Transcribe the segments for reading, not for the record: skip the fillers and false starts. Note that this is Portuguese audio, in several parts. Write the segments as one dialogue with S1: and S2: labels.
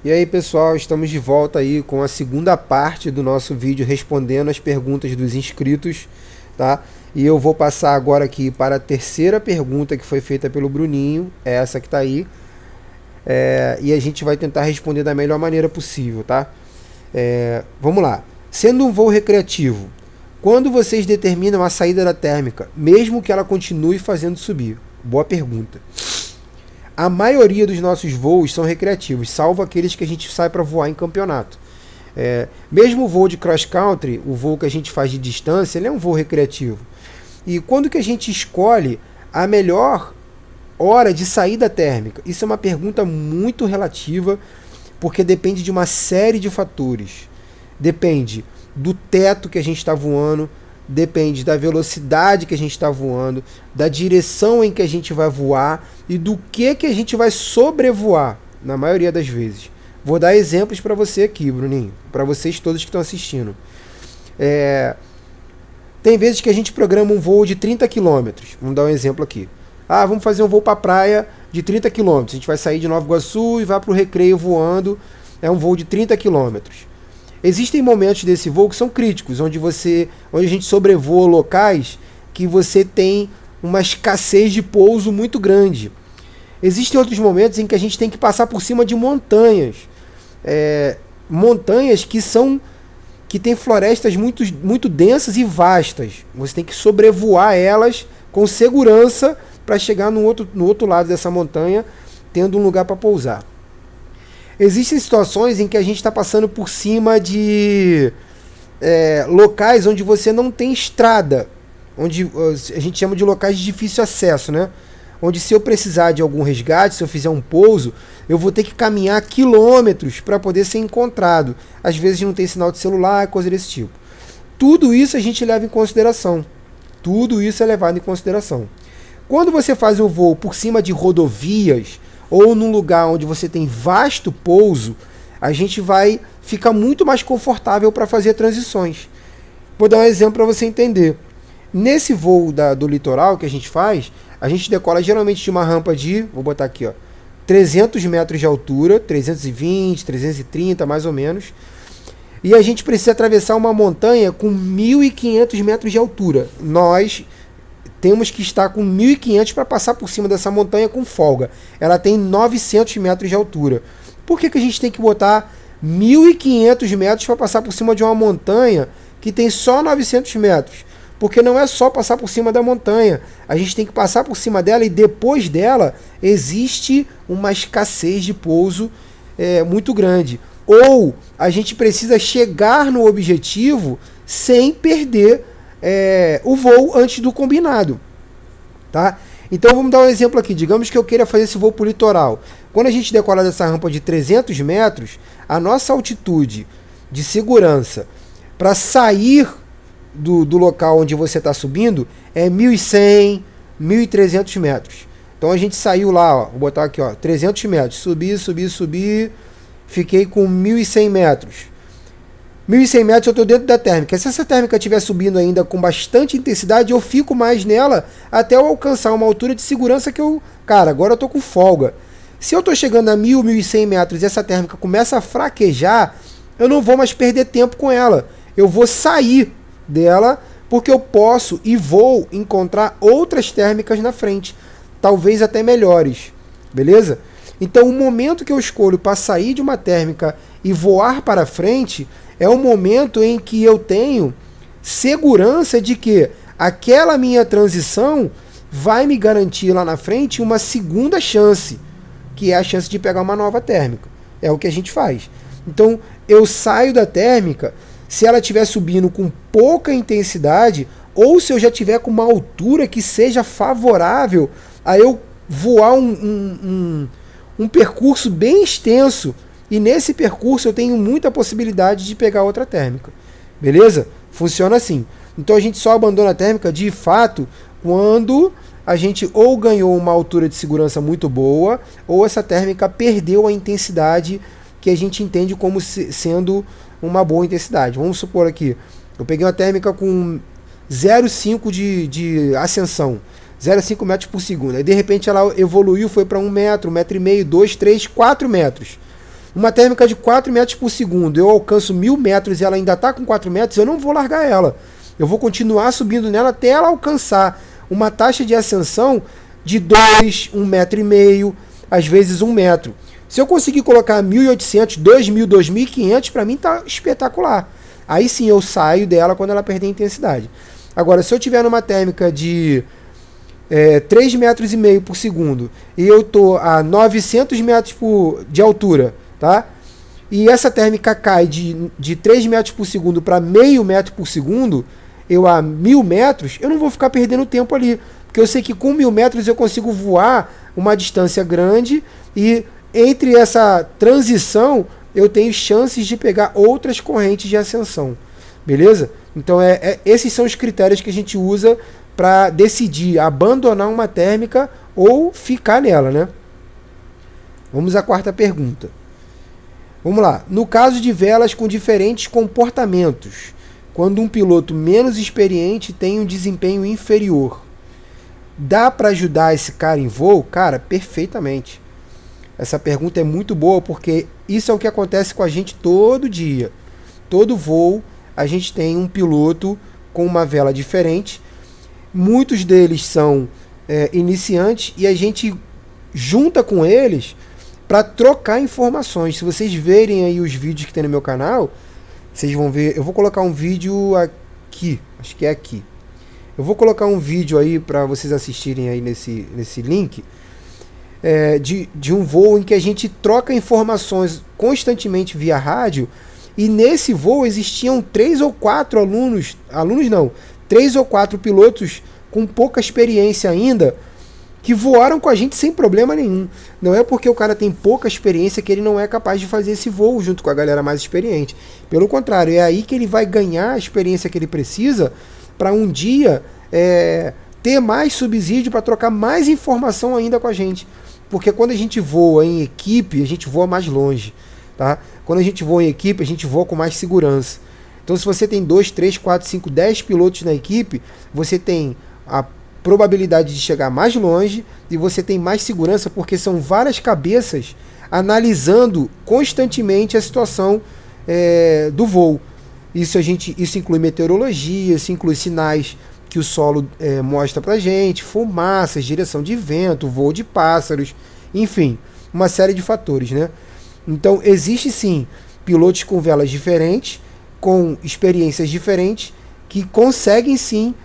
S1: E aí, pessoal, estamos de volta aí com a segunda parte do nosso vídeo respondendo as perguntas dos inscritos, tá? E eu vou passar agora aqui para a terceira pergunta que foi feita pelo Bruninho, é essa que está aí, e a gente vai tentar responder da melhor maneira possível, tá? Vamos lá. Sendo um voo recreativo, quando vocês determinam a saída da térmica, mesmo que ela continue fazendo subir? Boa pergunta. A maioria dos nossos voos são recreativos, salvo aqueles que a gente sai para voar em campeonato. Mesmo o voo de cross country, o voo que a gente faz de distância, ele é um voo recreativo. E quando que a gente escolhe a melhor hora de saída térmica? Isso é uma pergunta muito relativa, porque depende de uma série de fatores. Depende do teto que a gente está voando, depende da velocidade que a gente está voando, da direção em que a gente vai voar e do que a gente vai sobrevoar, na maioria das vezes. Vou dar exemplos para você aqui, Bruninho, para vocês todos que estão assistindo. Tem vezes que a gente programa um voo de 30 km. Vamos dar um exemplo aqui. Vamos fazer um voo para a praia de 30 km. A gente vai sair de Nova Iguaçu e vai para o Recreio voando. É um voo de 30 km. Existem momentos desse voo que são críticos, onde a gente sobrevoa locais que você tem uma escassez de pouso muito grande. Existem outros momentos em que a gente tem que passar por cima de montanhas. Montanhas que têm florestas muito densas e vastas. Você tem que sobrevoar elas com segurança para chegar no outro lado dessa montanha, tendo um lugar para pousar. Existem situações em que a gente está passando por cima de locais onde você não tem estrada, onde a gente chama de locais de difícil acesso, né? Onde se eu precisar de algum resgate, se eu fizer um pouso, eu vou ter que caminhar quilômetros para poder ser encontrado. Às vezes não tem sinal de celular, coisa desse tipo. Tudo isso a gente leva em consideração. Tudo isso é levado em consideração. Quando você faz um voo por cima de rodovias, ou num lugar onde você tem vasto pouso, a gente vai ficar muito mais confortável para fazer transições. Vou dar um exemplo para você entender. Nesse voo do litoral que a gente decola geralmente de uma rampa de, vou botar aqui, 300 metros de altura, 320, 330 mais ou menos, e a gente precisa atravessar uma montanha com 1.500 metros de altura. Nós temos que estar com 1.500 para passar por cima dessa montanha com folga. Ela tem 900 metros de altura. Por que a gente tem que botar 1.500 metros para passar por cima de uma montanha que tem só 900 metros? Porque não é só passar por cima da montanha. A gente tem que passar por cima dela e depois dela existe uma escassez de pouso muito grande. Ou a gente precisa chegar no objetivo sem perder o voo antes do combinado, tá? Então vamos dar um exemplo aqui. Digamos que eu queira fazer esse voo para o litoral. Quando a gente decola dessa rampa de 300 metros, a nossa altitude de segurança para sair do local onde você está subindo é 1.100, 1.300 metros. Então a gente saiu lá, vou botar aqui, 300 metros, subi, fiquei com 1.100 metros. 1.100 metros eu estou dentro da térmica. Se essa térmica estiver subindo ainda com bastante intensidade, eu fico mais nela até eu alcançar uma altura de segurança que agora eu estou com folga. Se eu estou chegando a 1.000, 1.100 metros e essa térmica começa a fraquejar, eu não vou mais perder tempo com ela. Eu vou sair dela porque eu posso e vou encontrar outras térmicas na frente, talvez até melhores. Beleza? Então o momento que eu escolho para sair de uma térmica e voar para frente é o momento em que eu tenho segurança de que aquela minha transição vai me garantir lá na frente uma segunda chance, que é a chance de pegar uma nova térmica. É o que a gente faz. Então, eu saio da térmica, se ela estiver subindo com pouca intensidade, ou se eu já estiver com uma altura que seja favorável a eu voar um percurso bem extenso. E nesse percurso eu tenho muita possibilidade de pegar outra térmica. Beleza? Funciona assim. Então a gente só abandona a térmica de fato quando a gente ou ganhou uma altura de segurança muito boa, ou essa térmica perdeu a intensidade que a gente entende como sendo uma boa intensidade. Vamos supor aqui, eu peguei uma térmica com 0,5 de ascensão, 0,5 metros por segundo. Aí de repente ela evoluiu, foi para 1 metro, 1,5 metro, 2, 3, 4 metros. Uma térmica de 4 metros por segundo, eu alcanço 1.000 metros e ela ainda está com 4 metros, eu não vou largar ela. Eu vou continuar subindo nela até ela alcançar uma taxa de ascensão de 2, 1,5 metro, às vezes 1 metro. Se eu conseguir colocar 1.800, 2.000, 2.500, para mim tá espetacular. Aí sim eu saio dela quando ela perder intensidade. Agora, se eu tiver numa térmica de 3,5 metros por segundo e eu tô a 900 metros de altura, tá? E essa térmica cai de 3 metros por segundo para 0,5 metro por segundo, eu a 1.000 metros, eu não vou ficar perdendo tempo ali. Porque eu sei que com 1.000 metros eu consigo voar uma distância grande e entre essa transição eu tenho chances de pegar outras correntes de ascensão. Beleza? Então esses são os critérios que a gente usa para decidir abandonar uma térmica ou ficar nela, né? Vamos à quarta pergunta. Vamos lá. No caso de velas com diferentes comportamentos, quando um piloto menos experiente tem um desempenho inferior, dá para ajudar esse cara em voo? Cara, perfeitamente. Essa pergunta é muito boa porque isso é o que acontece com a gente todo dia. Todo voo a gente tem um piloto com uma vela diferente. Muitos deles são iniciantes e a gente junta com eles para trocar informações. Se vocês verem aí os vídeos que tem no meu canal, vocês vão ver. Eu vou colocar um vídeo aqui, acho que é aqui. Eu vou colocar um vídeo aí para vocês assistirem aí nesse link de um voo em que a gente troca informações constantemente via rádio. E nesse voo existiam 3 ou 4 3 ou 4 pilotos com pouca experiência ainda, que voaram com a gente sem problema nenhum. Não é porque o cara tem pouca experiência que ele não é capaz de fazer esse voo junto com a galera mais experiente. Pelo contrário, é aí que ele vai ganhar a experiência que ele precisa para um dia ter mais subsídio para trocar mais informação ainda com a gente. Porque quando a gente voa em equipe, a gente voa mais longe. Tá? Quando a gente voa em equipe, a gente voa com mais segurança. Então, se você tem 2, 3, 4, 5, 10 pilotos na equipe, você tem a probabilidade de chegar mais longe e você tem mais segurança, porque são várias cabeças analisando constantemente a situação do voo. Isso inclui meteorologia, isso inclui sinais que o solo mostra pra gente, fumaças, direção de vento, voo de pássaros, enfim, uma série de fatores, né? Então, existe sim pilotos com velas diferentes, com experiências diferentes, que conseguem sim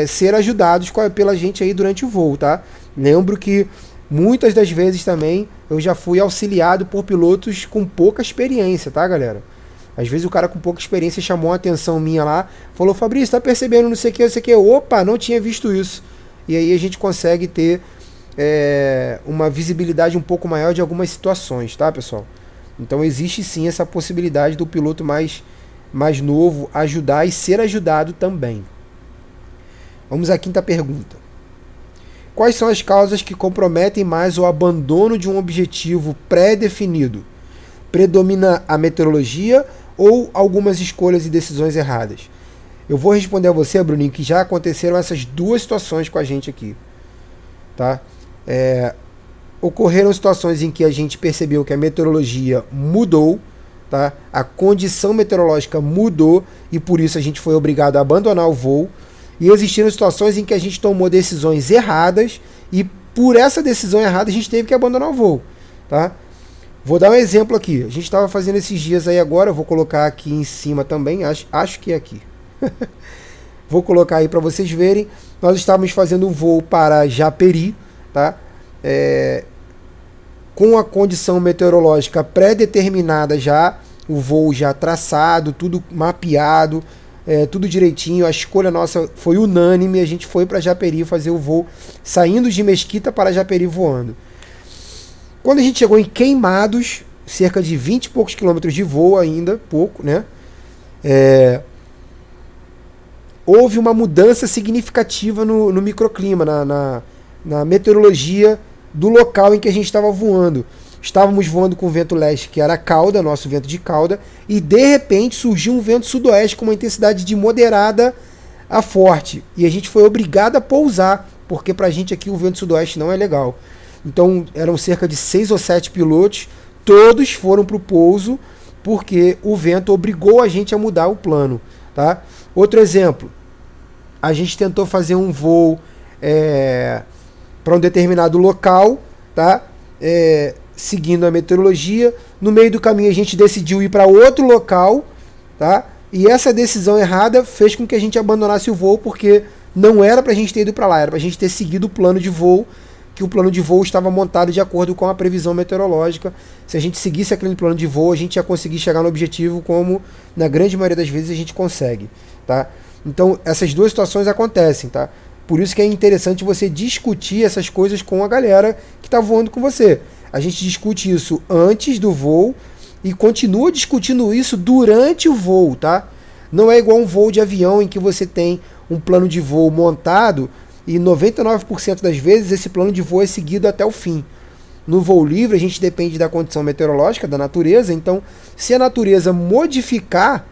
S1: ser ajudados pela gente aí durante o voo, tá? Lembro que muitas das vezes também eu já fui auxiliado por pilotos com pouca experiência, tá, galera? Às vezes o cara com pouca experiência chamou a atenção minha lá, falou: Fabrício, tá percebendo não sei o que, não sei o que. Opa, não tinha visto isso. E aí a gente consegue ter uma visibilidade um pouco maior de algumas situações, tá, pessoal? Então existe sim essa possibilidade do piloto mais novo ajudar e ser ajudado também. Vamos à quinta pergunta. Quais são as causas que comprometem mais o abandono de um objetivo pré-definido? Predomina a meteorologia ou algumas escolhas e decisões erradas? Eu vou responder a você, Bruninho, que já aconteceram essas duas situações com a gente aqui. Tá? Ocorreram situações em que a gente percebeu que a meteorologia mudou, tá? A condição meteorológica mudou e por isso a gente foi obrigado a abandonar o voo. E existiram situações em que a gente tomou decisões erradas e por essa decisão errada a gente teve que abandonar o voo. Tá? Vou dar um exemplo aqui. A gente estava fazendo esses dias aí agora, eu vou colocar aqui em cima também, acho que é aqui. Vou colocar aí para vocês verem. Nós estávamos fazendo um voo para Japeri, tá? Com a condição meteorológica pré-determinada já, o voo já traçado, tudo mapeado, tudo direitinho. A escolha nossa foi unânime, a gente foi para Japeri fazer o voo, saindo de Mesquita para Japeri voando. Quando a gente chegou em Queimados, cerca de 20 e poucos quilômetros de voo ainda, pouco, né? Houve uma mudança significativa no microclima, na meteorologia do local em que a gente estava voando. Estávamos voando com vento leste, que era cauda, nosso vento de cauda, e de repente surgiu um vento sudoeste com uma intensidade de moderada a forte. E a gente foi obrigado a pousar, porque pra gente aqui o vento sudoeste não é legal. Então eram cerca de 6 ou 7 pilotos, Todos foram para o pouso porque o vento obrigou a gente a mudar o plano, tá? Outro exemplo, a gente tentou fazer um voo para um determinado local, tá? Seguindo a meteorologia. No meio do caminho a gente decidiu ir para outro local, tá? E essa decisão errada fez com que a gente abandonasse o voo, porque não era para a gente ter ido para lá, era para a gente ter seguido o plano de voo, que o plano de voo estava montado de acordo com a previsão meteorológica. Se a gente seguisse aquele plano de voo, a gente ia conseguir chegar no objetivo, como na grande maioria das vezes a gente consegue, tá? Então essas duas situações acontecem, tá? Por isso que é interessante você discutir essas coisas com a galera que está voando com você. A gente discute isso antes do voo e continua discutindo isso durante o voo, tá? Não é igual um voo de avião em que você tem um plano de voo montado e 99% das vezes esse plano de voo é seguido até o fim. No voo livre a gente depende da condição meteorológica, da natureza, então se a natureza modificar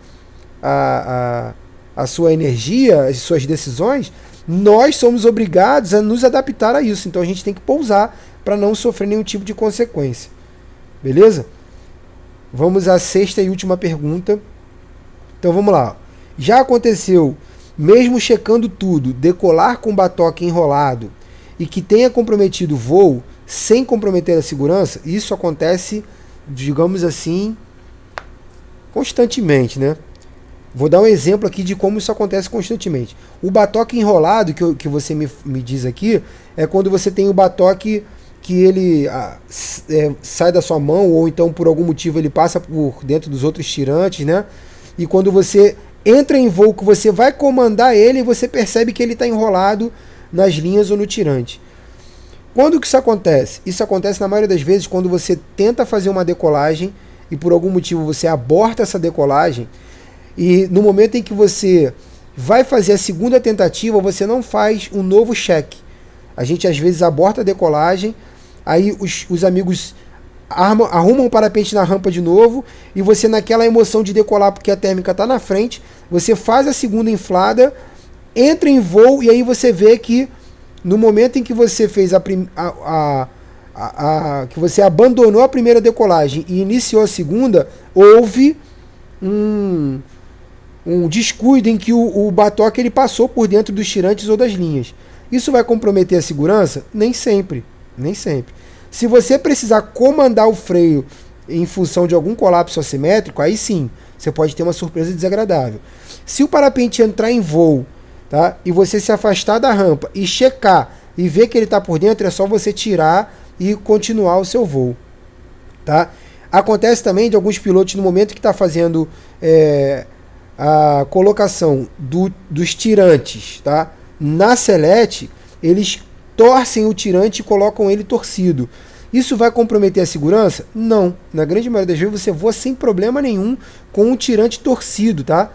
S1: a sua energia, as suas decisões, nós somos obrigados a nos adaptar a isso. Então a gente tem que pousar para não sofrer nenhum tipo de consequência. Beleza? Vamos à sexta e última pergunta. Então vamos lá. Já aconteceu, mesmo checando tudo, decolar com batoque enrolado e que tenha comprometido o voo sem comprometer a segurança? Isso acontece, digamos assim, constantemente, né? Vou dar um exemplo aqui de como isso acontece constantemente. O batoque enrolado que você me diz aqui é quando você tem o batoque que ele sai da sua mão, ou então por algum motivo ele passa por dentro dos outros tirantes, né? E quando você entra em voo, que você vai comandar ele, você percebe que ele está enrolado nas linhas ou no tirante. Quando que isso acontece? Isso acontece na maioria das vezes quando você tenta fazer uma decolagem e por algum motivo você aborta essa decolagem, e no momento em que você vai fazer a segunda tentativa, você não faz um novo check. A gente às vezes aborta a decolagem, aí os amigos arrumam o parapente na rampa de novo, e você, naquela emoção de decolar porque a térmica está na frente, você faz a segunda inflada, entra em voo, e aí você vê que no momento em que você fez que você abandonou a primeira decolagem e iniciou a segunda, houve um descuido em que o batoque ele passou por dentro dos tirantes ou das linhas. Isso vai comprometer a segurança? Nem sempre. Nem sempre. Se você precisar comandar o freio em função de algum colapso assimétrico, aí sim, você pode ter uma surpresa desagradável. Se o parapente entrar em voo, tá, e você se afastar da rampa e checar e ver que ele está por dentro, é só você tirar e continuar o seu voo. Tá? Acontece também de alguns pilotos, no momento que está fazendo a colocação dos tirantes, tá, na selete, eles torcem o tirante e colocam ele torcido. Isso vai comprometer a segurança? Não. Na grande maioria das vezes você voa sem problema nenhum com o tirante torcido, tá?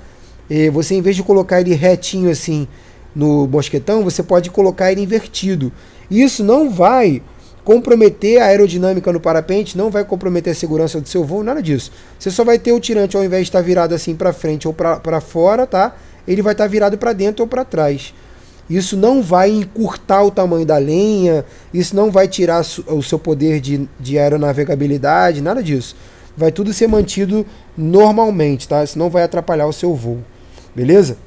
S1: E você, em vez de colocar ele retinho assim no mosquetão, você pode colocar ele invertido. Isso não vai comprometer a aerodinâmica no parapente, não vai comprometer a segurança do seu voo, nada disso. Você só vai ter o tirante, ao invés de estar virado assim para frente ou para fora, tá? Ele vai estar virado para dentro ou para trás. Isso não vai encurtar o tamanho da lenha, isso não vai tirar o seu poder de aeronavegabilidade, nada disso. Vai tudo ser mantido normalmente, tá? Isso não vai atrapalhar o seu voo. Beleza?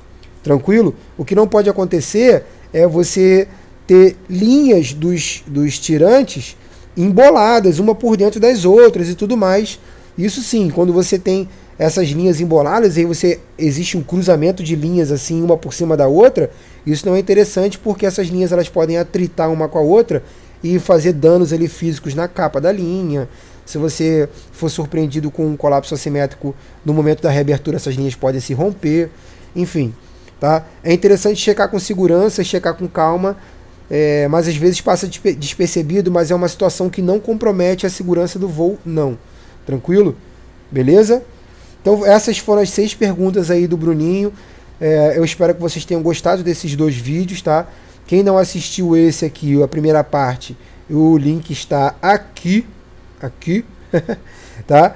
S1: Tranquilo? O que não pode acontecer é você ter linhas dos tirantes emboladas, uma por dentro das outras e tudo mais. Isso sim, quando você tem essas linhas emboladas, aí existe um cruzamento de linhas assim, uma por cima da outra. Isso não é interessante porque essas linhas elas podem atritar uma com a outra e fazer danos ali físicos na capa da linha. Se você for surpreendido com um colapso assimétrico no momento da reabertura, essas linhas podem se romper. Enfim, tá? É interessante checar com segurança, checar com calma, mas às vezes passa despercebido, mas é uma situação que não compromete a segurança do voo, não. Tranquilo? Beleza? Então essas foram as 6 perguntas aí do Bruninho. Eu espero que vocês tenham gostado desses 2 vídeos, tá? Quem não assistiu esse aqui, a primeira parte, o link está aqui, tá?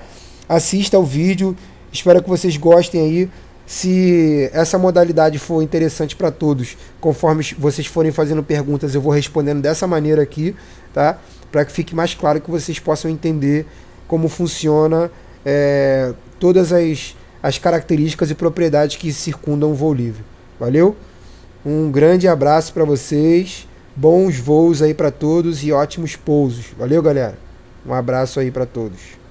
S1: Assista ao vídeo, espero que vocês gostem aí. Se essa modalidade for interessante para todos, conforme vocês forem fazendo perguntas, eu vou respondendo dessa maneira aqui, tá? Para que fique mais claro, que vocês possam entender como funciona todas as características e propriedades que circundam o voo livre. Valeu? Um grande abraço para vocês, bons voos aí para todos e ótimos pousos. Valeu, galera? Um abraço aí para todos.